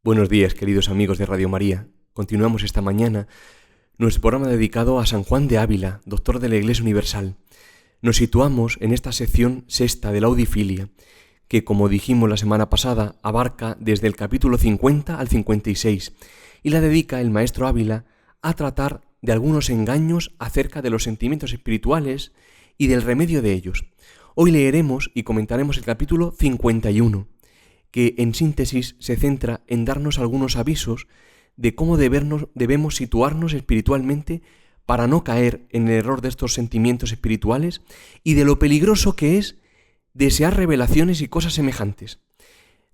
Buenos días, queridos amigos de Radio María. Continuamos esta mañana nuestro programa dedicado a San Juan de Ávila, doctor de la Iglesia Universal. Nos situamos en esta sección sexta de la Audifilia, que, como dijimos la semana pasada, abarca desde el capítulo 50 al 56, y la dedica el maestro Ávila a tratar de algunos engaños acerca de los sentimientos espirituales y del remedio de ellos. Hoy leeremos y comentaremos el capítulo 51, que en síntesis se centra en darnos algunos avisos de cómo debemos situarnos espiritualmente para no caer en el error de estos sentimientos espirituales y de lo peligroso que es desear revelaciones y cosas semejantes.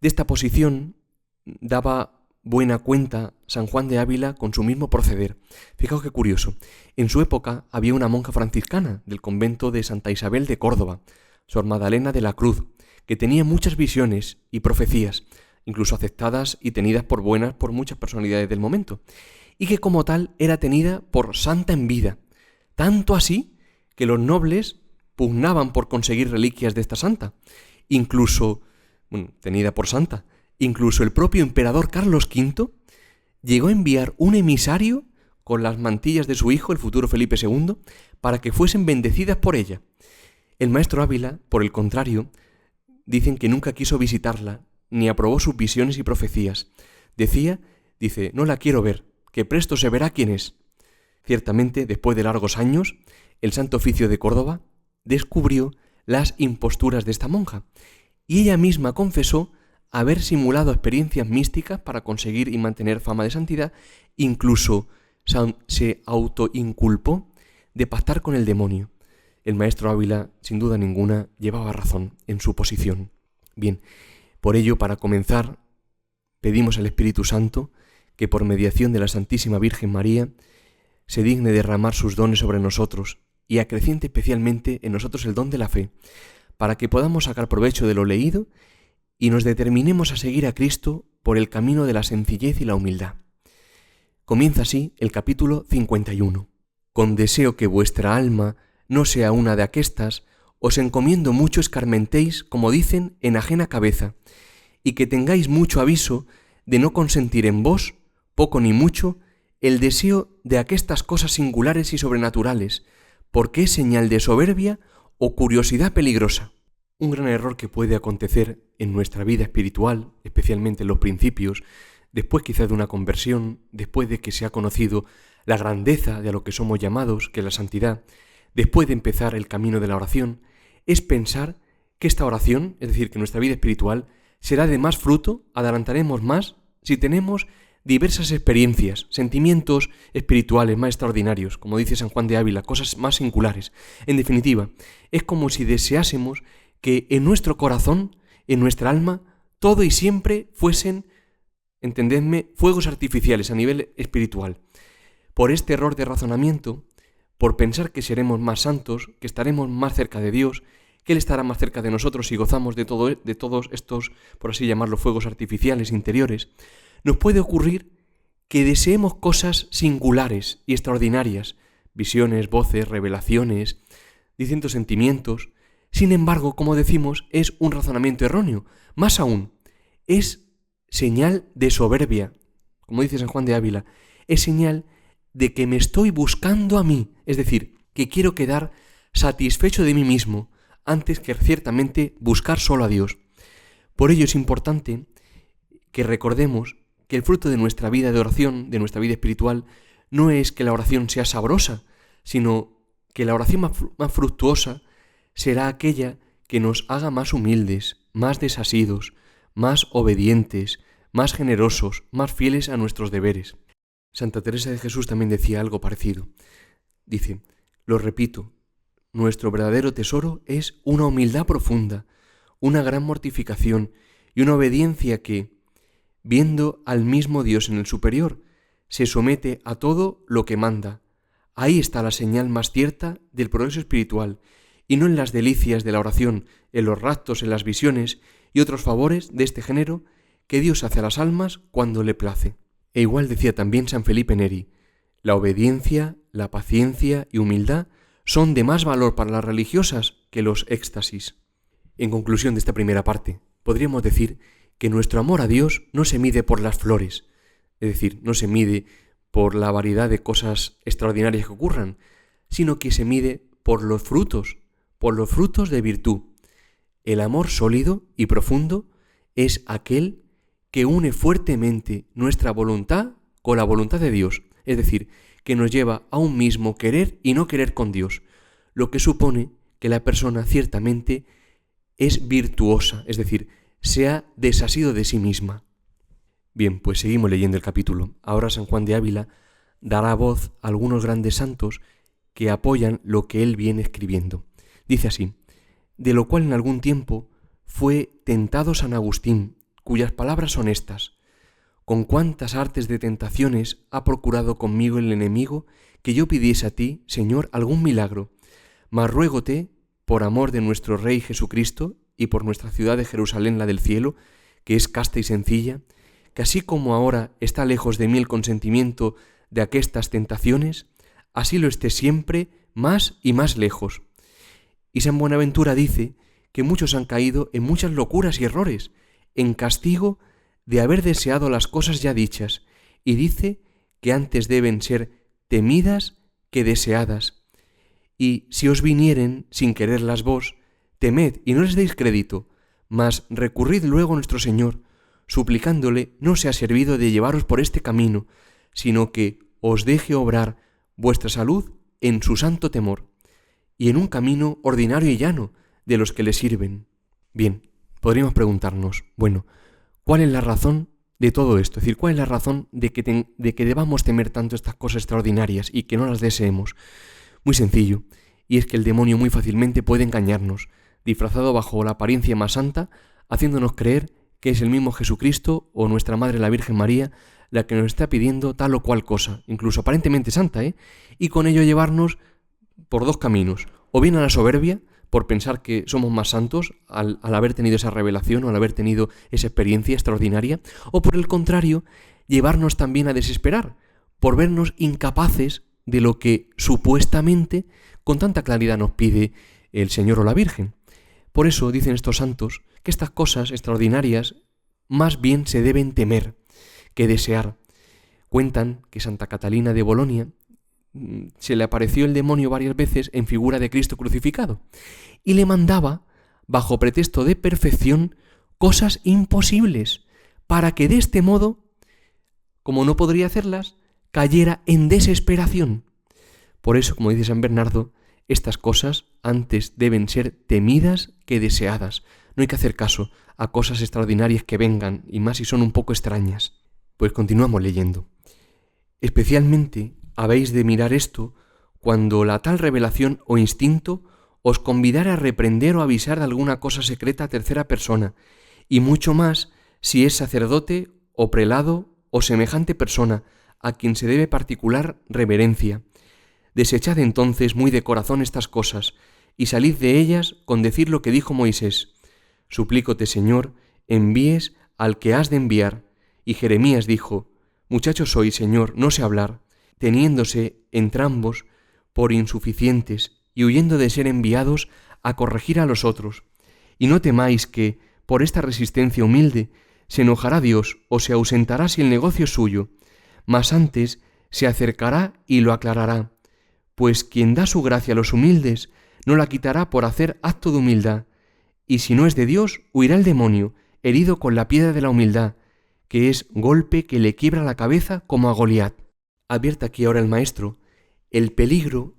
De esta posición daba buena cuenta San Juan de Ávila con su mismo proceder. Fijaos qué curioso. En su época había una monja franciscana del convento de Santa Isabel de Córdoba, Sor Magdalena de la Cruz, que tenía muchas visiones y profecías, incluso aceptadas y tenidas por buenas por muchas personalidades del momento, y que como tal era tenida por santa en vida, tanto así que los nobles pugnaban por conseguir reliquias de esta santa, tenida por santa. Incluso el propio emperador Carlos V llegó a enviar un emisario con las mantillas de su hijo, el futuro Felipe II, para que fuesen bendecidas por ella. El maestro Ávila, por el contrario, dicen que nunca quiso visitarla, ni aprobó sus visiones y profecías. Dice, no la quiero ver, que presto se verá quién es. Ciertamente, después de largos años, el Santo Oficio de Córdoba descubrió las imposturas de esta monja, y ella misma confesó haber simulado experiencias místicas para conseguir y mantener fama de santidad, incluso se autoinculpó de pactar con el demonio. El maestro Ávila, sin duda ninguna, llevaba razón en su posición. Bien, por ello, para comenzar, pedimos al Espíritu Santo que por mediación de la Santísima Virgen María se digne derramar sus dones sobre nosotros y acreciente especialmente en nosotros el don de la fe, para que podamos sacar provecho de lo leído y nos determinemos a seguir a Cristo por el camino de la sencillez y la humildad. Comienza así el capítulo 51. Con deseo que vuestra alma no sea una de aquestas, os encomiendo mucho escarmentéis, como dicen, en ajena cabeza, y que tengáis mucho aviso de no consentir en vos, poco ni mucho, el deseo de aquestas cosas singulares y sobrenaturales, porque es señal de soberbia o curiosidad peligrosa. Un gran error que puede acontecer en nuestra vida espiritual, especialmente en los principios, después quizás de una conversión, después de que se ha conocido la grandeza de a lo que somos llamados, que es la santidad, después de empezar el camino de la oración, es pensar que esta oración, es decir, que nuestra vida espiritual, será de más fruto, adelantaremos más, si tenemos diversas experiencias, sentimientos espirituales más extraordinarios, como dice San Juan de Ávila, cosas más singulares. En definitiva, es como si deseásemos que en nuestro corazón, en nuestra alma, todo y siempre fuesen, entendedme, fuegos artificiales a nivel espiritual. Por este error de razonamiento, por pensar que seremos más santos, que estaremos más cerca de Dios, que Él estará más cerca de nosotros si gozamos de todos estos, por así llamarlos, fuegos artificiales interiores, nos puede ocurrir que deseemos cosas singulares y extraordinarias, visiones, voces, revelaciones, distintos sentimientos. Sin embargo, como decimos, es un razonamiento erróneo. Más aún, es señal de soberbia. Como dice San Juan de Ávila, es señal de que me estoy buscando a mí, es decir, que quiero quedar satisfecho de mí mismo, antes que ciertamente buscar solo a Dios. Por ello es importante que recordemos que el fruto de nuestra vida de oración, de nuestra vida espiritual, no es que la oración sea sabrosa, sino que la oración más fructuosa será aquella que nos haga más humildes, más desasidos, más obedientes, más generosos, más fieles a nuestros deberes. Santa Teresa de Jesús también decía algo parecido. Dice, lo repito, nuestro verdadero tesoro es una humildad profunda, una gran mortificación y una obediencia que, viendo al mismo Dios en el superior, se somete a todo lo que manda. Ahí está la señal más cierta del progreso espiritual, y no en las delicias de la oración, en los raptos, en las visiones y otros favores de este género que Dios hace a las almas cuando le place. E igual decía también San Felipe Neri, la obediencia, la paciencia y humildad son de más valor para las religiosas que los éxtasis. En conclusión de esta primera parte, podríamos decir que nuestro amor a Dios no se mide por las flores, es decir, no se mide por la variedad de cosas extraordinarias que ocurran, sino que se mide por los frutos de virtud. El amor sólido y profundo es aquel que une fuertemente nuestra voluntad con la voluntad de Dios, es decir, que nos lleva a un mismo querer y no querer con Dios, lo que supone que la persona ciertamente es virtuosa, es decir, se ha desasido de sí misma. Bien, pues seguimos leyendo el capítulo. Ahora San Juan de Ávila dará voz a algunos grandes santos que apoyan lo que él viene escribiendo. Dice así: de lo cual en algún tiempo fue tentado San Agustín, cuyas palabras son estas: con cuántas artes de tentaciones ha procurado conmigo el enemigo que yo pidiese a ti, Señor, algún milagro, mas ruégote, por amor de nuestro Rey Jesucristo y por nuestra ciudad de Jerusalén, la del cielo, que es casta y sencilla, que así como ahora está lejos de mí el consentimiento de aquestas tentaciones, así lo esté siempre más y más lejos. Y San Buenaventura dice que muchos han caído en muchas locuras y errores, en castigo de haber deseado las cosas ya dichas, y dice que antes deben ser temidas que deseadas. Y si os vinieren sin quererlas vos, temed y no les deis crédito, mas recurrid luego a nuestro Señor, suplicándole no sea servido de llevaros por este camino, sino que os deje obrar vuestra salud en su santo temor, y en un camino ordinario y llano de los que le sirven. Bien, podríamos preguntarnos, bueno, ¿cuál es la razón de todo esto? Es decir, ¿cuál es la razón de que debamos temer tanto estas cosas extraordinarias y que no las deseemos? Muy sencillo, y es que el demonio muy fácilmente puede engañarnos, disfrazado bajo la apariencia más santa, haciéndonos creer que es el mismo Jesucristo o nuestra Madre la Virgen María la que nos está pidiendo tal o cual cosa, incluso aparentemente santa, y con ello llevarnos por dos caminos: o bien a la soberbia, por pensar que somos más santos al haber tenido esa revelación o al haber tenido esa experiencia extraordinaria, o por el contrario, llevarnos también a desesperar, por vernos incapaces de lo que supuestamente con tanta claridad nos pide el Señor o la Virgen. Por eso dicen estos santos que estas cosas extraordinarias más bien se deben temer que desear. Cuentan que Santa Catalina de Bolonia se le apareció el demonio varias veces en figura de Cristo crucificado y le mandaba, bajo pretexto de perfección, cosas imposibles, para que de este modo, como no podría hacerlas, cayera en desesperación. Por eso, como dice San Bernardo, estas cosas antes deben ser temidas que deseadas. No hay que hacer caso a cosas extraordinarias que vengan, y más si son un poco extrañas. Pues continuamos leyendo. Especialmente habéis de mirar esto cuando la tal revelación o instinto os convidare a reprender o avisar de alguna cosa secreta a tercera persona, y mucho más si es sacerdote o prelado o semejante persona a quien se debe particular reverencia. Desechad entonces muy de corazón estas cosas, y salid de ellas con decir lo que dijo Moisés: Suplícote, Señor, envíes al que has de enviar. Y Jeremías dijo: Muchacho soy, Señor, no sé hablar, teniéndose entrambos por insuficientes y huyendo de ser enviados a corregir a los otros. Y no temáis que, por esta resistencia humilde, se enojará Dios o se ausentará si el negocio es suyo, mas antes se acercará y lo aclarará, pues quien da su gracia a los humildes no la quitará por hacer acto de humildad, y si no es de Dios, huirá el demonio, herido con la piedra de la humildad, que es golpe que le quiebra la cabeza como a Goliat. Advierte aquí ahora el maestro el peligro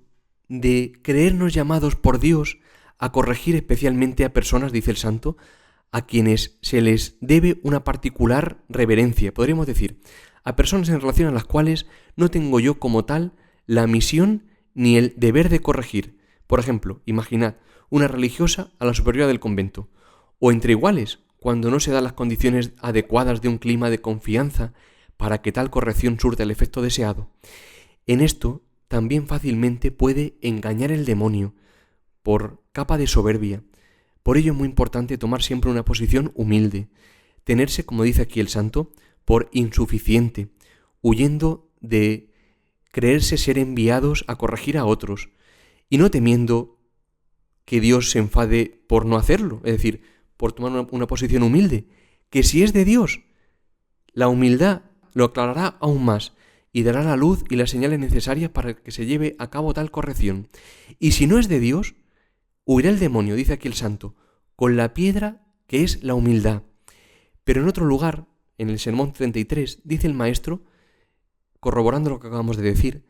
de creernos llamados por Dios a corregir especialmente a personas, dice el santo, a quienes se les debe una particular reverencia, podríamos decir, a personas en relación a las cuales no tengo yo como tal la misión ni el deber de corregir. Por ejemplo, imaginad una religiosa a la superiora del convento, o entre iguales, cuando no se dan las condiciones adecuadas de un clima de confianza para que tal corrección surta el efecto deseado. En esto también fácilmente puede engañar el demonio por capa de soberbia. Por ello es muy importante tomar siempre una posición humilde, tenerse, como dice aquí el santo, por insuficiente, huyendo de creerse ser enviados a corregir a otros, y no temiendo que Dios se enfade por no hacerlo, es decir, por tomar una posición humilde, que si es de Dios, la humildad lo aclarará aún más y dará la luz y las señales necesarias para que se lleve a cabo tal corrección. Y si no es de Dios, huirá el demonio, dice aquí el santo, con la piedra que es la humildad. Pero en otro lugar, en el Sermón 33, dice el maestro, corroborando lo que acabamos de decir,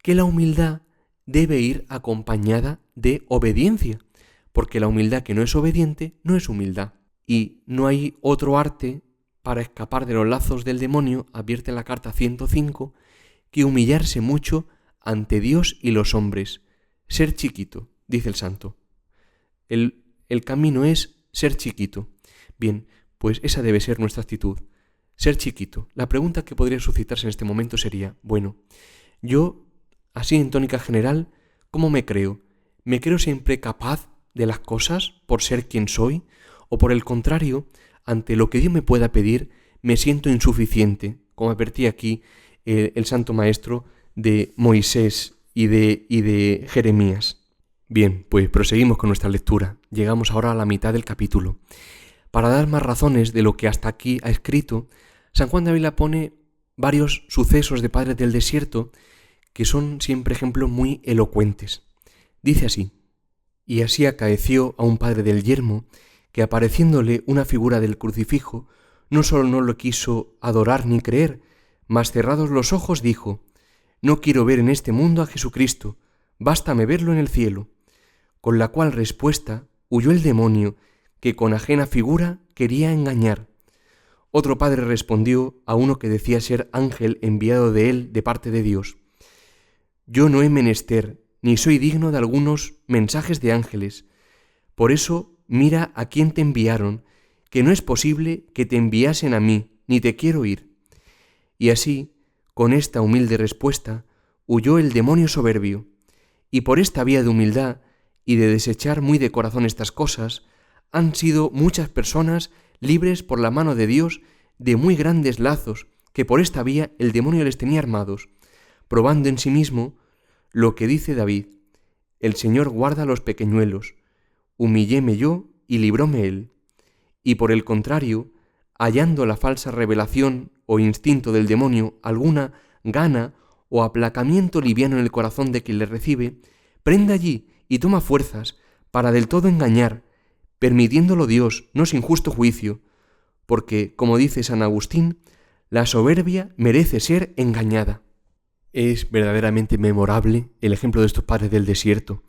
que la humildad debe ir acompañada de obediencia, porque la humildad que no es obediente no es humildad. Y no hay otro arte para escapar de los lazos del demonio, advierte la carta 105, que humillarse mucho ante Dios y los hombres. Ser chiquito, dice el santo. El camino es ser chiquito. Bien, pues esa debe ser nuestra actitud. Ser chiquito. La pregunta que podría suscitarse en este momento sería, bueno, yo, así en tónica general, ¿cómo me creo? ¿Me creo siempre capaz de las cosas por ser quien soy? ¿O por el contrario, ante lo que Dios me pueda pedir, me siento insuficiente? Como advertía aquí el santo maestro de Moisés y de Jeremías. Bien, pues proseguimos con nuestra lectura. Llegamos ahora a la mitad del capítulo. Para dar más razones de lo que hasta aquí ha escrito, San Juan de Ávila pone varios sucesos de padres del desierto que son siempre ejemplos muy elocuentes. Dice así: y así acaeció a un padre del yermo que, apareciéndole una figura del crucifijo, no solo no lo quiso adorar ni creer, mas cerrados los ojos dijo: no quiero ver en este mundo a Jesucristo, bástame verlo en el cielo. Con la cual respuesta huyó el demonio, que con ajena figura quería engañar. Otro padre respondió a uno que decía ser ángel enviado de él de parte de Dios: yo no he menester, ni soy digno de algunos mensajes de ángeles. Por eso mira a quién te enviaron, que no es posible que te enviasen a mí, ni te quiero ir. Y así, con esta humilde respuesta, huyó el demonio soberbio. Y por esta vía de humildad y de desechar muy de corazón estas cosas, han sido muchas personas libres por la mano de Dios de muy grandes lazos que por esta vía el demonio les tenía armados, probando en sí mismo lo que dice David: el Señor guarda a los pequeñuelos, humilléme yo y libróme él. Y por el contrario, hallando la falsa revelación o instinto del demonio alguna gana o aplacamiento liviano en el corazón de quien le recibe, prende allí y toma fuerzas para del todo engañar, permitiéndolo Dios, no sin justo juicio, porque, como dice San Agustín, la soberbia merece ser engañada. Es verdaderamente memorable el ejemplo de estos padres del desierto,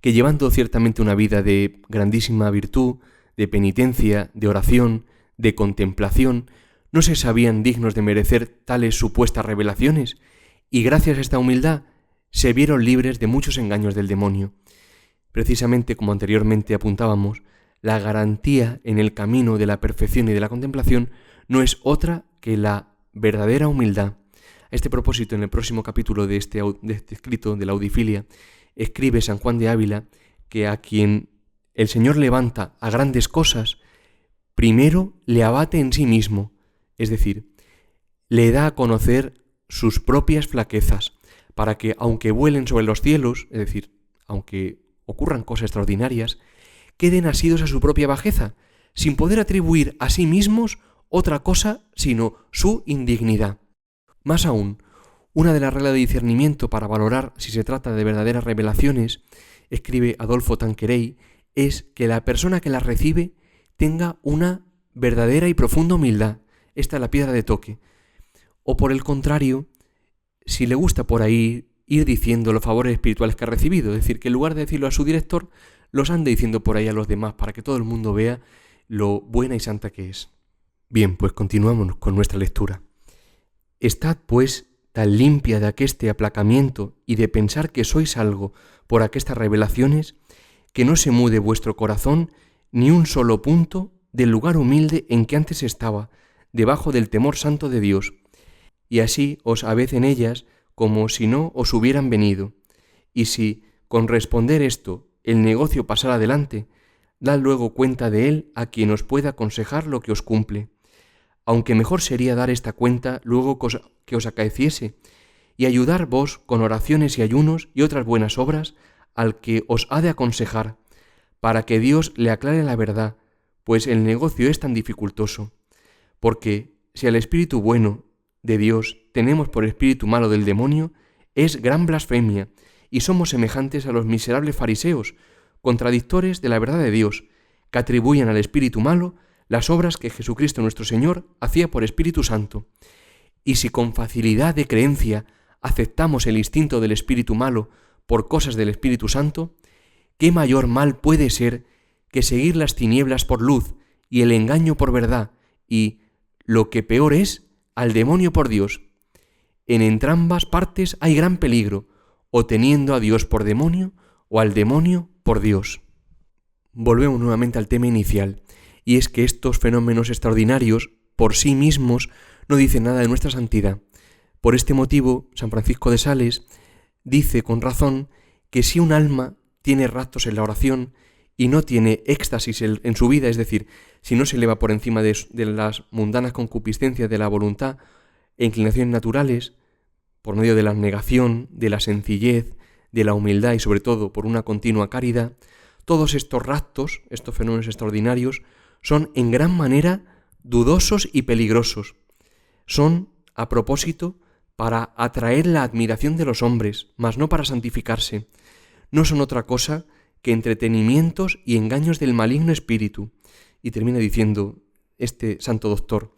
que llevando ciertamente una vida de grandísima virtud, de penitencia, de oración, de contemplación, no se sabían dignos de merecer tales supuestas revelaciones, y gracias a esta humildad se vieron libres de muchos engaños del demonio. Precisamente como anteriormente apuntábamos, la garantía en el camino de la perfección y de la contemplación no es otra que la verdadera humildad. A este propósito, en el próximo capítulo de este escrito de la Audifilia, escribe San Juan de Ávila que a quien el Señor levanta a grandes cosas, primero le abate en sí mismo, es decir, le da a conocer sus propias flaquezas, para que, aunque vuelen sobre los cielos, es decir, aunque ocurran cosas extraordinarias, queden asidos a su propia bajeza, sin poder atribuir a sí mismos otra cosa sino su indignidad. Más aún, una de las reglas de discernimiento para valorar si se trata de verdaderas revelaciones, escribe Adolfo Tanqueray, es que la persona que las recibe tenga una verdadera y profunda humildad. Esta es la piedra de toque. O por el contrario, si le gusta por ahí ir diciendo los favores espirituales que ha recibido, es decir, que en lugar de decirlo a su director, los ande diciendo por ahí a los demás para que todo el mundo vea lo buena y santa que es. Bien, pues continuamos con nuestra lectura. Estad, pues, tan limpia de aqueste aplacamiento y de pensar que sois algo por aquestas revelaciones, que no se mude vuestro corazón ni un solo punto del lugar humilde en que antes estaba, debajo del temor santo de Dios, y así os habed en ellas como si no os hubieran venido. Y si, con responder esto, el negocio pasara adelante, dad luego cuenta de él a quien os pueda aconsejar lo que os cumple. Aunque mejor sería dar esta cuenta luego que os acaeciese, y ayudar vos con oraciones y ayunos y otras buenas obras al que os ha de aconsejar, para que Dios le aclare la verdad, pues el negocio es tan dificultoso. porque si al espíritu bueno de Dios tenemos por espíritu malo del demonio, es gran blasfemia, y somos semejantes a los miserables fariseos, contradictores de la verdad de Dios, que atribuyen al espíritu malo las obras que Jesucristo nuestro Señor hacía por Espíritu Santo. Y si con facilidad de creencia aceptamos el instinto del espíritu malo por cosas del Espíritu Santo, ¿qué mayor mal puede ser que seguir las tinieblas por luz y el engaño por verdad y, lo que peor es, al demonio por Dios? En entrambas partes hay gran peligro, o teniendo a Dios por demonio o al demonio por Dios. Volvemos nuevamente al tema inicial, y es que estos fenómenos extraordinarios por sí mismos no dicen nada de nuestra santidad. Por este motivo, San Francisco de Sales dice con razón que si un alma tiene raptos en la oración y no tiene éxtasis en su vida, es decir, si no se eleva por encima de las mundanas concupiscencias de la voluntad e inclinaciones naturales, por medio de la abnegación, de la sencillez, de la humildad y sobre todo por una continua caridad, todos estos raptos, estos fenómenos extraordinarios, son en gran manera dudosos y peligrosos. Son, a propósito, para atraer la admiración de los hombres, mas no para santificarse. No son otra cosa que entretenimientos y engaños del maligno espíritu. Y termina diciendo este santo doctor: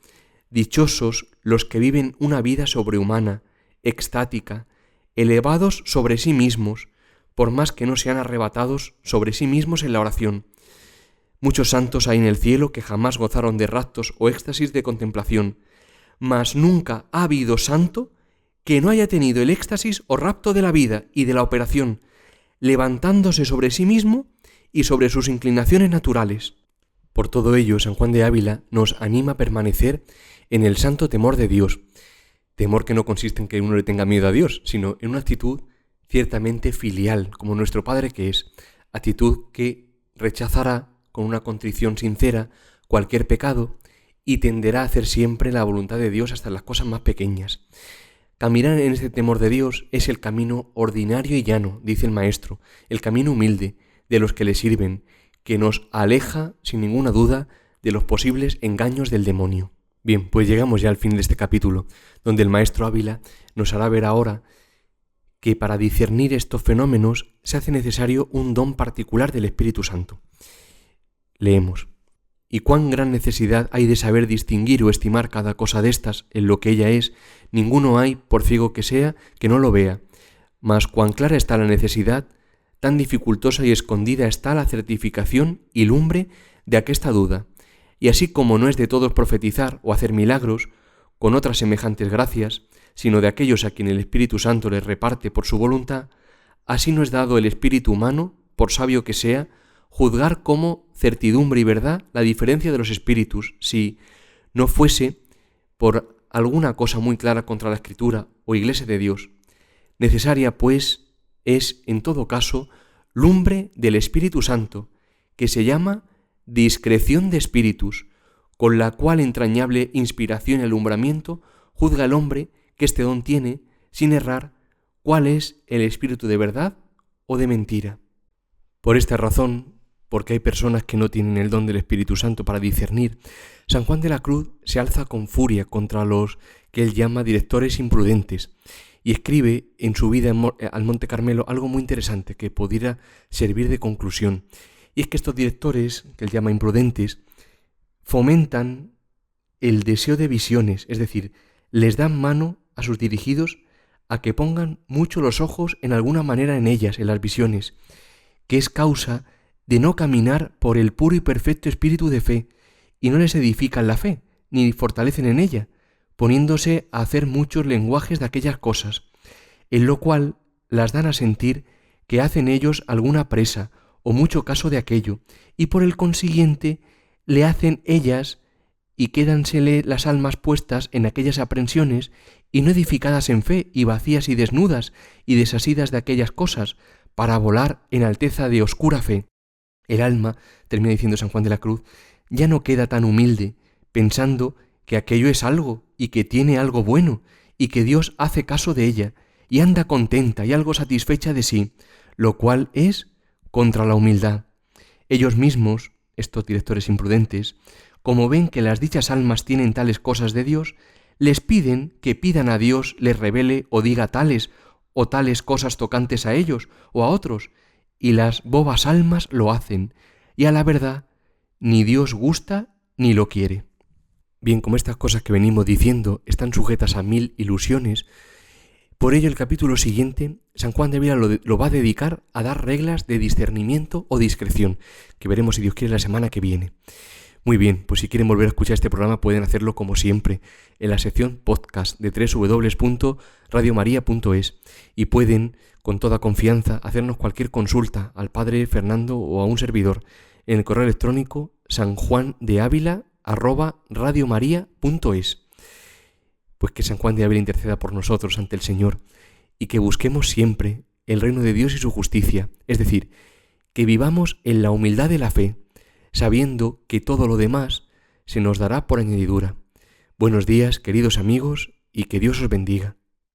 dichosos los que viven una vida sobrehumana, extática, elevados sobre sí mismos, por más que no sean arrebatados sobre sí mismos en la oración. Muchos santos hay en el cielo que jamás gozaron de raptos o éxtasis de contemplación, mas nunca ha habido santo que no haya tenido el éxtasis o rapto de la vida y de la operación, levantándose sobre sí mismo y sobre sus inclinaciones naturales. Por todo ello, San Juan de Ávila nos anima a permanecer en el santo temor de Dios, temor que no consiste en que uno le tenga miedo a Dios, sino en una actitud ciertamente filial, como nuestro Padre que es, actitud que rechazará con una contrición sincera cualquier pecado y tenderá a hacer siempre la voluntad de Dios hasta las cosas más pequeñas. Caminar en este temor de Dios es el camino ordinario y llano, dice el Maestro, el camino humilde de los que le sirven, que nos aleja, sin ninguna duda, de los posibles engaños del demonio. Bien, pues llegamos ya al fin de este capítulo, donde el Maestro Ávila nos hará ver ahora que para discernir estos fenómenos se hace necesario un don particular del Espíritu Santo. Leemos: y cuán gran necesidad hay de saber distinguir o estimar cada cosa de estas en lo que ella es, ninguno hay, por ciego que sea, que no lo vea. Mas cuán clara está la necesidad, tan dificultosa y escondida está la certificación y lumbre de aquesta duda. Y así como no es de todos profetizar o hacer milagros, con otras semejantes gracias, sino de aquellos a quien el Espíritu Santo les reparte por su voluntad, así no es dado el espíritu humano, por sabio que sea, juzgar como certidumbre y verdad la diferencia de los espíritus, si no fuese por alguna cosa muy clara contra la Escritura o Iglesia de Dios. Necesaria, pues, es, en todo caso, lumbre del Espíritu Santo, que se llama discreción de espíritus, con la cual entrañable inspiración y alumbramiento juzga el hombre que este don tiene, sin errar, cuál es el espíritu de verdad o de mentira. Por esta razón, porque hay personas que no tienen el don del Espíritu Santo para discernir, San Juan de la Cruz se alza con furia contra los que él llama directores imprudentes y escribe en su vida al Monte Carmelo algo muy interesante que pudiera servir de conclusión. Y es que estos directores, que él llama imprudentes, fomentan el deseo de visiones, es decir, les dan mano a sus dirigidos a que pongan mucho los ojos en alguna manera en ellas, en las visiones, que es causa de no caminar por el puro y perfecto espíritu de fe, y no les edifican la fe, ni fortalecen en ella, poniéndose a hacer muchos lenguajes de aquellas cosas, en lo cual las dan a sentir que hacen ellos alguna presa o mucho caso de aquello, y por el consiguiente le hacen ellas y quédansele las almas puestas en aquellas aprensiones y no edificadas en fe y vacías y desnudas y desasidas de aquellas cosas, para volar en alteza de oscura fe. El alma, termina diciendo San Juan de la Cruz, ya no queda tan humilde, pensando que aquello es algo y que tiene algo bueno y que Dios hace caso de ella y anda contenta y algo satisfecha de sí, lo cual es contra la humildad. Ellos mismos, estos directores imprudentes, como ven que las dichas almas tienen tales cosas de Dios, les piden que pidan a Dios les revele o diga tales o tales cosas tocantes a ellos o a otros, y las bobas almas lo hacen, y a la verdad ni Dios gusta ni lo quiere. Bien, como estas cosas que venimos diciendo están sujetas a 1000 ilusiones, por ello el capítulo siguiente, San Juan de Ávila lo va a dedicar a dar reglas de discernimiento o discreción, que veremos si Dios quiere la semana que viene. Muy bien, pues si quieren volver a escuchar este programa pueden hacerlo como siempre en la sección podcast de www.radiomaria.es y pueden con toda confianza hacernos cualquier consulta al Padre Fernando o a un servidor en el correo electrónico sanjuandeavila@radiomaria.es. Pues que San Juan de Ávila interceda por nosotros ante el Señor y que busquemos siempre el reino de Dios y su justicia, es decir, que vivamos en la humildad de la fe, sabiendo que todo lo demás se nos dará por añadidura. Buenos días, queridos amigos, y que Dios os bendiga.